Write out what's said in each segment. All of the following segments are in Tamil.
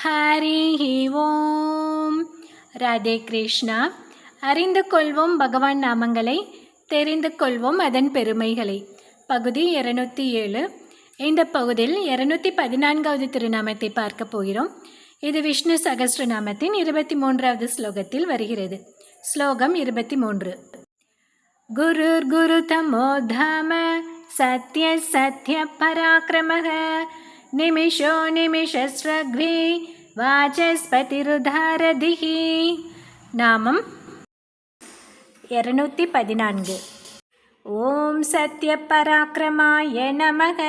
ஹரி ஓம். ராதே கிருஷ்ணா. அறிந்து கொள்வோம் பகவான் நாமங்களை, தெரிந்து கொள்வோம் அதன் பெருமைகளை. பகுதி 207. இந்த பகுதியில் 214வது திருநாமத்தை பார்க்க போகிறோம். இது விஷ்ணு சகஸ்ரநாமத்தின் 23வது ஸ்லோகத்தில் வருகிறது. ஸ்லோகம் 23. குருர் குரு தமோ தாம சத்ய சத்ய பராக்கிரமः நிமிஷோ நிமிஷஸ்ரக்வி வாசஸ்பதிருதாரதிஹி. நாமம் 214. ஓம் சத்ய பராக்கிரமாய நமக.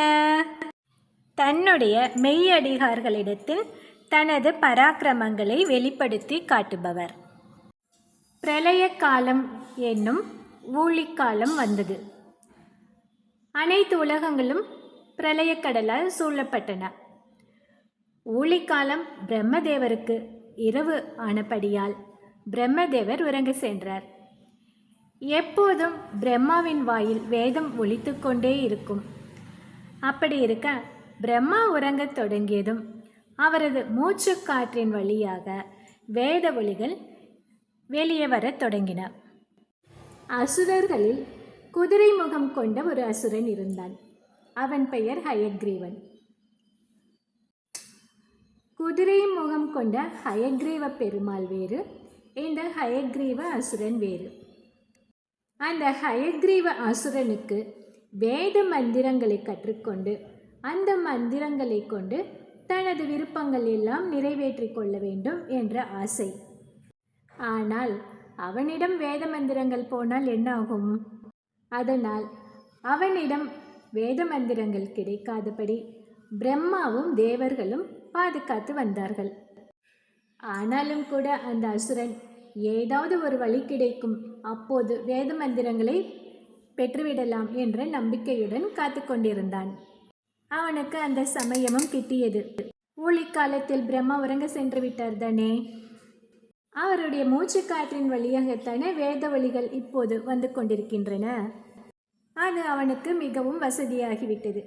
தன்னுடைய மெய்யடிகார்களிடத்தில் தனது பராக்கிரமங்களை வெளிப்படுத்தி காட்டுபவர். பிரளய காலம் என்னும் ஊழிக்காலம் வந்தது. அனைத்து உலகங்களும் பிரளயக்கடலால் சூழப்பட்டன. ஊழிக்காலம் பிரம்மதேவருக்கு இரவு ஆனபடியால் பிரம்மதேவர் உறங்க சென்றார். எப்போதும் பிரம்மாவின் வாயில் வேதம் ஒலித்து கொண்டே இருக்கும். அப்படி இருக்க பிரம்மா உறங்கத் தொடங்கியதும் அவரது மூச்சு காற்றின் வழியாக வேத ஒலிகள் வெளியே வரத் தொடங்கின. அசுரர்களில் குதிரை முகம் கொண்ட ஒரு அசுரன் இருந்தான். அவன் பெயர் ஹயக்ரீவன். குதிரை முகம் கொண்ட ஹயக்ரீவ பெருமாள் வேறு, இந்த ஹயக்ரீவ அசுரன் வேறு. அந்த ஹயக்ரீவ அசுரனுக்கு வேத மந்திரங்களை கற்றுக்கொண்டு அந்த மந்திரங்களை கொண்டு தனது விருப்பங்கள் எல்லாம் நிறைவேற்றி கொள்ள வேண்டும் என்ற ஆசை. ஆனால் அவனிடம் வேத மந்திரங்கள் போனால் என்ன ஆகும்? அதனால் அவனிடம் வேத மந்திரங்கள் கிடைக்காதபடி பிரம்மாவும் தேவர்களும் பாதுகாத்து வந்தார்கள். ஆனாலும் கூட அந்த அசுரன் ஏதாவது ஒரு வழி கிடைக்கும், அப்போது வேத மந்திரங்களை பெற்றுவிடலாம் என்ற நம்பிக்கையுடன் காத்து கொண்டிருந்தான். அவனுக்கு அந்த சமயமும் கிட்டியது. ஊழிக்காலத்தில் பிரம்மா உறங்க சென்று விட்டார் தானே. அவருடைய மூச்சு காற்றின் வழியாகத்தானே வேத வழிகள் இப்போது வந்து கொண்டிருக்கின்றன. அது அவனுக்கு மிகவும் வசதியாகிவிட்டது.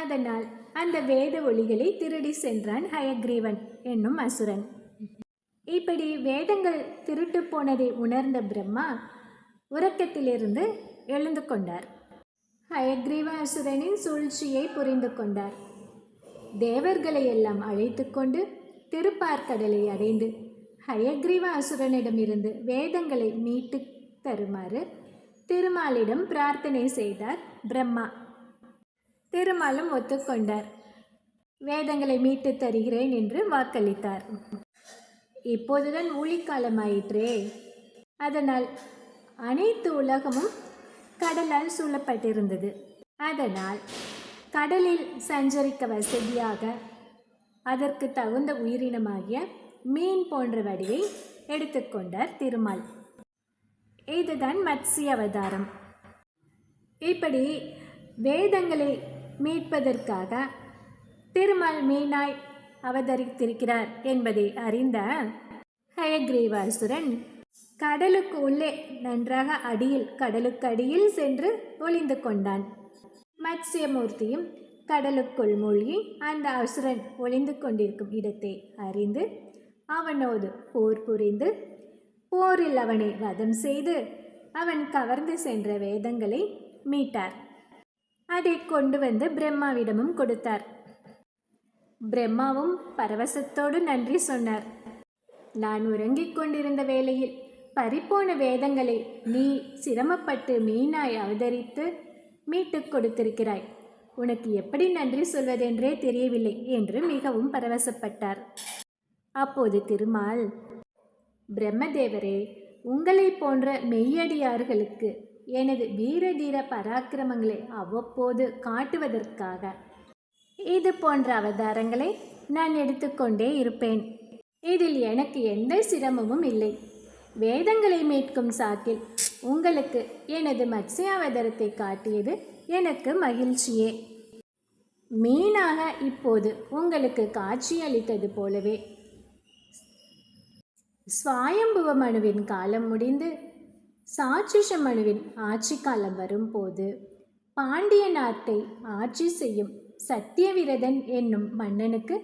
அதனால் அந்த வேத ஒலிகளை திருடி சென்றான் ஹயக்ரீவன் என்னும் அசுரன். இப்படி வேதங்கள் திருட்டு போனதை உணர்ந்த பிரம்மா உறக்கத்திலிருந்து எழுந்து கொண்டார். ஹயக்ரீவ அசுரனின் சூழ்ச்சியை புரிந்து கொண்டார். தேவர்களை எல்லாம் அழைத்து கொண்டு திருப்பார்கடலை அடைந்து ஹயக்ரீவ அசுரனிடமிருந்து வேதங்களை மீட்டு தருமாறு திருமாலிடம் பிரார்த்தனை செய்தார் பிரம்மா. திருமாலும் ஒத்துக்கொண்டார். வேதங்களை மீட்டு தருகிறேன் என்று வாக்களித்தார். இப்போதுதான் ஊழிக்காலமாயிற்றே. அதனால் அனைத்து உலகமும் கடலால் சூழப்பட்டிருந்தது. அதனால் கடலில் சஞ்சரிக்க வசதியாக அதற்கு தகுந்த உயிரினமாகிய மீன் போன்ற வடிவை எடுத்துக்கொண்டார் திருமால். இதுதான் மத்ஸ்ய அவதாரம். இப்படி வேதங்களை மீட்பதற்காக திருமால் மீனாய் அவதரித்திருக்கிறார் என்பதை அறிந்த ஹயக்ரீவாசுரன் கடலுக்கு உள்ளே நன்றாக கடலுக்கு அடியில் சென்று ஒளிந்து கொண்டான். மத்ஸ்யமூர்த்தியும் கடலுக்குள் மூழ்கி அந்த அசுரன் ஒளிந்து கொண்டிருக்கும் இடத்தை அறிந்து அவனோடு போர் புரிந்து போரில் அவனை வதம் செய்து அவன் கவர்ந்து சென்ற வேதங்களை மீட்டார். அதை கொண்டு வந்து பிரம்மாவிடமும் கொடுத்தார். பிரம்மாவும் பரவசத்தோடு நன்றி சொன்னார். நான் உறங்கிக் கொண்டிருந்த வேளையில் பறிப்போன வேதங்களை நீ சிரமப்பட்டு மீனாய் அவதரித்து மீட்டு கொடுத்திருக்கிறாய். உனக்கு எப்படி நன்றி சொல்வதென்றே தெரியவில்லை என்று மிகவும் பரவசப்பட்டார். அப்போது திருமால், பிரம்மதேவரே, உங்களை போன்ற மெய்யடியார்களுக்கு எனது வீரதீர பராக்கிரமங்களை அவ்வப்போது காட்டுவதற்காக இது போன்ற அவதாரங்களை நான் எடுத்துக்கொண்டே இருப்பேன். இதில் எனக்கு எந்த சிரமமும் இல்லை. வேதங்களை மீட்கும் சாக்கில் உங்களுக்கு எனது மத்ஸ்யாவதாரத்தை காட்டியது எனக்கு மகிழ்ச்சியே. மீனாக இப்போது உங்களுக்கு காட்சியளித்தது போலவே ஸ்வயம்புவ மனுவின் காலம் முடிந்து சாட்சிஷ மனுவின் ஆட்சி காலம் வரும்போது பாண்டிய நாட்டை ஆட்சி செய்யும் சத்தியவிரதன் என்னும் மன்னனுக்கு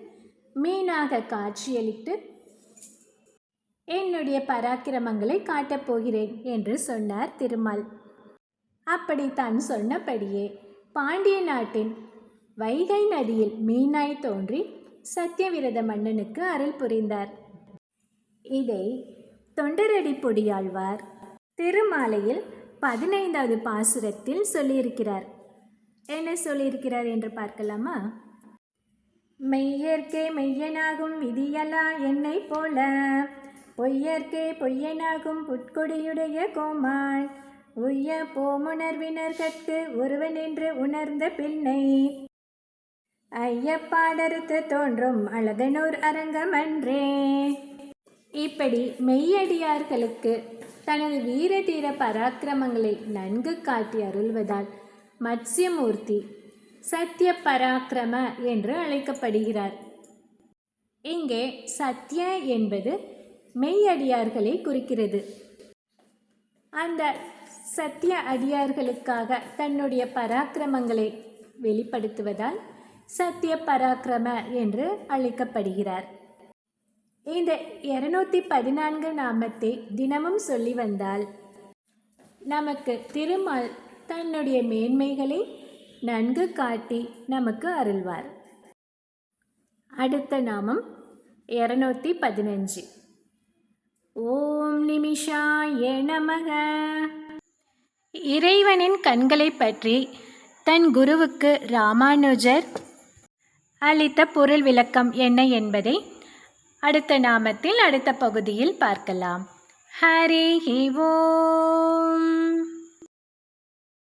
மீனாக காட்சியளித்து என்னுடைய பராக்கிரமங்களை காட்டப் போகிறேன் என்று சொன்னார் திருமால். அப்படித்தான் சொன்னபடியே பாண்டிய நாட்டின் வைகை நதியில் மீனாய் தோன்றி சத்தியவிரத மன்னனுக்கு அருள் புரிந்தார். இதை தொண்டரடி பொடியாழ்வார் திருமாலையில் 15வது பாசுரத்தில் சொல்லியிருக்கிறார். என்ன சொல்லியிருக்கிறார் என்று பார்க்கலாமா? மெய்யர்க்கே மெய்யனாகும் விதியலா என்னை போல, பொய்யர்க்கே பொய்யனாகும் புட்கொடியுடைய கோமான், உய்ய போமுணர்வினர்கட்கு ஒருவன் என்று உணர்ந்த பின்னை, ஐயப்பாடறுத்து தோன்றும் அழகனூர் அரங்கமன்றே. இப்படி மெய்யடியார்களுக்கு தனது வீரதீர பராக்கிரமங்களை நன்கு காட்டி அருள்வதால் மத்ஸ்யமூர்த்தி சத்திய பராக்கிரம என்று அழைக்கப்படுகிறார். இங்கே சத்ய என்பது மெய்யடியார்களை குறிக்கிறது. அந்த சத்திய அடியார்களுக்காக தன்னுடைய பராக்கிரமங்களை வெளிப்படுத்துவதால் சத்திய பராக்கிரம என்று அழைக்கப்படுகிறார். இந்த 214 நாமத்தை தினமும் சொல்லி வந்தால் நமக்கு திருமால் தன்னுடைய மேன்மைகளை நன்கு காட்டி நமக்கு அருள்வார். அடுத்த நாமம் 215. ஓம் நிமிஷாய நமக. இறைவனின் கண்களை பற்றி தன் குருவுக்கு ராமானுஜர் அளித்த பொருள் விளக்கம் என்ன என்பதை அடுத்த நாமத்தில் அடுத்த பகுதியில் பார்க்கலாம். ஹரி ஓம்.